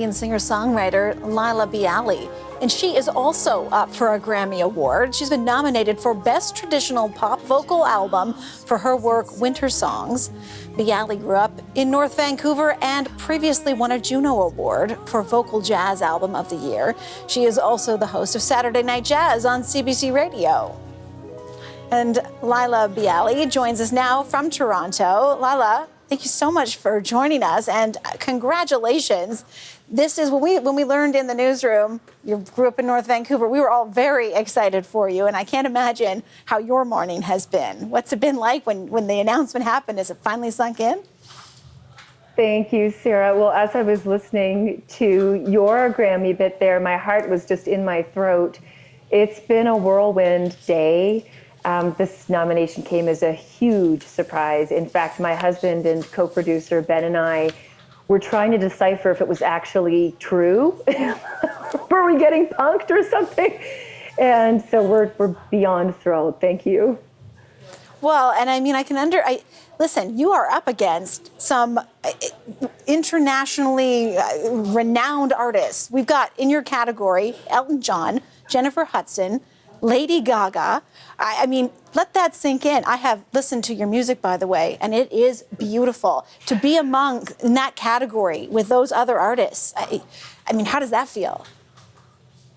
Canadian singer-songwriter Laila Biali, and she is also up for a Grammy Award. She's been nominated for Best Traditional Pop Vocal Album for her work Winter Songs. Biali grew up in North Vancouver and previously won a Juno Award for Vocal Jazz Album of the Year. She is also the host of Saturday Night Jazz on CBC Radio. And Laila Biali joins us now from Toronto. Laila, thank you so much for joining us, and congratulations. This is when we learned in the newsroom, you grew up in North Vancouver, we were all very excited for you, and I can't imagine how your morning has been. What's it been like when the announcement happened? Has it finally sunk in? Thank you, Sarah. Well, as I was listening to your Grammy bit there, my heart was just in my throat. It's been a whirlwind day. This nomination came as a huge surprise. In fact, my husband and co-producer Ben and I were trying to decipher if it was actually true. Were we getting punked or something? And so we're beyond thrilled. Thank you. Well, and I mean, listen, you are up against some internationally renowned artists. We've got in your category Elton John, Jennifer Hudson, Lady Gaga. I mean, let that sink in. I have listened to your music, by the way, and it is beautiful. To be in that category with those other artists, I mean, how does that feel?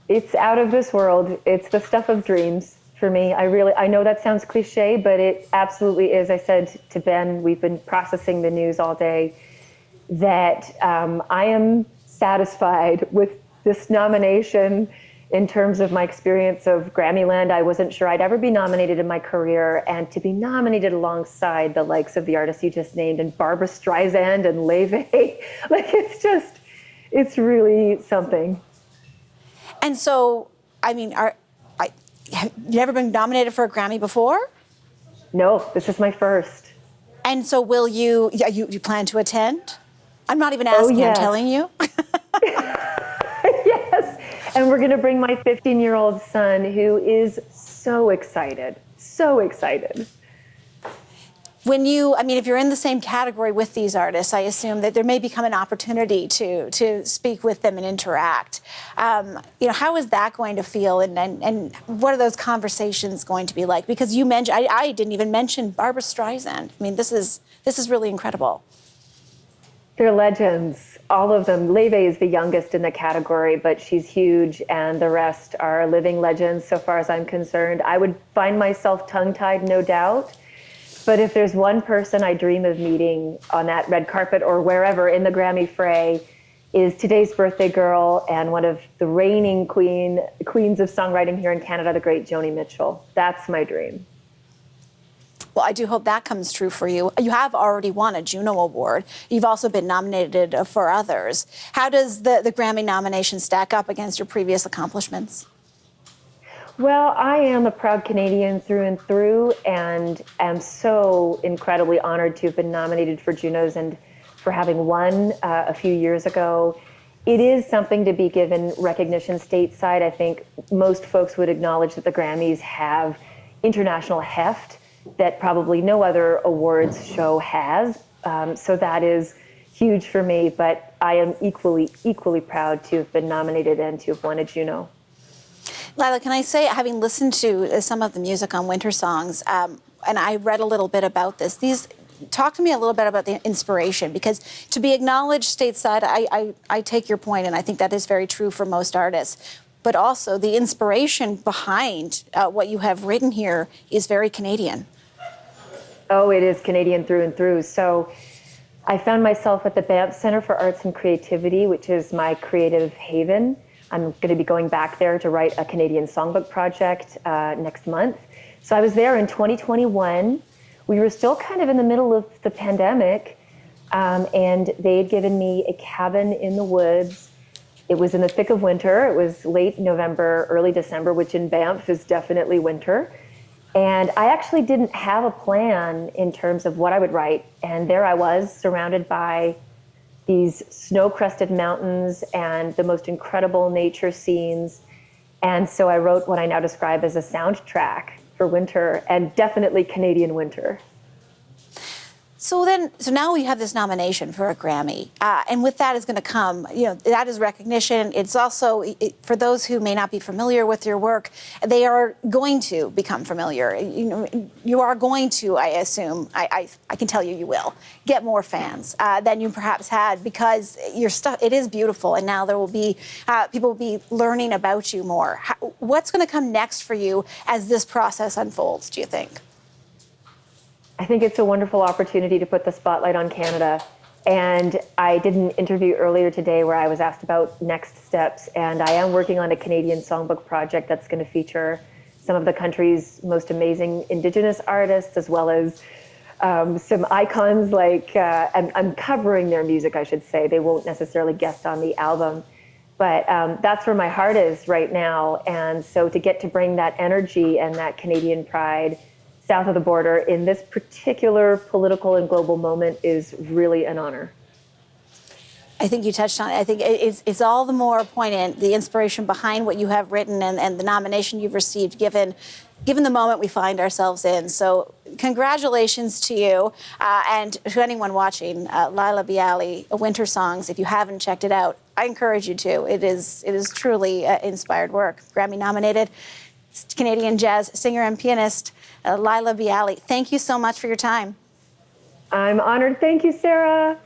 It's out of this world. It's the stuff of dreams for me. I know that sounds cliche, but it absolutely is. I said to Ben, we've been processing the news all day, that I am satisfied with this nomination. In terms of my experience of Grammyland, I wasn't sure I'd ever be nominated in my career, and to be nominated alongside the likes of the artists you just named, and Barbra Streisand and Laila, like it's really something. And so, I mean, have you ever been nominated for a Grammy before? No, this is my first. And so will you plan to attend? I'm not even asking, yes. I'm telling you. Yes. And we're going to bring my 15-year-old son, who is so excited, so excited. If you're in the same category with these artists, I assume that there may become an opportunity to speak with them and interact. How is that going to feel, and what are those conversations going to be like? Because you mentioned, I didn't even mention Barbra Streisand. I mean, this is really incredible. They're legends, all of them. Laila is the youngest in the category, but she's huge, and the rest are living legends so far as I'm concerned. I would find myself tongue-tied, no doubt, but if there's one person I dream of meeting on that red carpet or wherever in the Grammy fray, is today's birthday girl and one of the reigning queens of songwriting here in Canada, the great Joni Mitchell. That's my dream. Well, I do hope that comes true for you. You have already won a Juno Award. You've also been nominated for others. How does the Grammy nomination stack up against your previous accomplishments? Well, I am a proud Canadian through and through, and am so incredibly honored to have been nominated for Junos and for having won a few years ago. It is something to be given recognition stateside. I think most folks would acknowledge that the Grammys have international heft that probably no other awards show has. So that is huge for me, but I am equally proud to have been nominated and to have won a Juno. Laila, can I say, having listened to some of the music on Winter Songs, and I read a little bit about this, talk to me a little bit about the inspiration, because to be acknowledged stateside, I take your point, and I think that is very true for most artists. But also the inspiration behind what you have written here is very Canadian. Oh, it is Canadian through and through. So I found myself at the Banff Centre for Arts and Creativity, which is my creative haven. I'm going to be going back there to write a Canadian songbook project next month. So I was there in 2021. We were still kind of in the middle of the pandemic, and they'd given me a cabin in the woods. It was in the thick of winter. It was late November, early December, which in Banff is definitely winter. And I actually didn't have a plan in terms of what I would write. And there I was, surrounded by these snow-crested mountains and the most incredible nature scenes. And so I wrote what I now describe as a soundtrack for winter, and definitely Canadian winter. So now we have this nomination for a Grammy, and with that is going to come, that is recognition. It's also, for those who may not be familiar with your work, they are going to become familiar. You are going to, I assume, I can tell you will, get more fans than you perhaps had, because your stuff, it is beautiful, and now there will be, people will be learning about you more. What's going to come next for you as this process unfolds, do you think? I think it's a wonderful opportunity to put the spotlight on Canada. And I did an interview earlier today where I was asked about next steps. And I am working on a Canadian songbook project that's going to feature some of the country's most amazing Indigenous artists, as well as some icons like, I'm covering their music, I should say. They won't necessarily guest on the album. But that's where my heart is right now. And so to get to bring that energy and that Canadian pride south of the border in this particular political and global moment is really an honor. I think you touched on it. I think it's all the more poignant, the inspiration behind what you have written and the nomination you've received, given the moment we find ourselves in. So congratulations to you and to anyone watching. Laila Biali, Winter Songs. If you haven't checked it out, I encourage you to. It is truly inspired work. Grammy nominated Canadian jazz singer and pianist Laila Biali. Thank you so much for your time. I'm honored. Thank you, Sarah.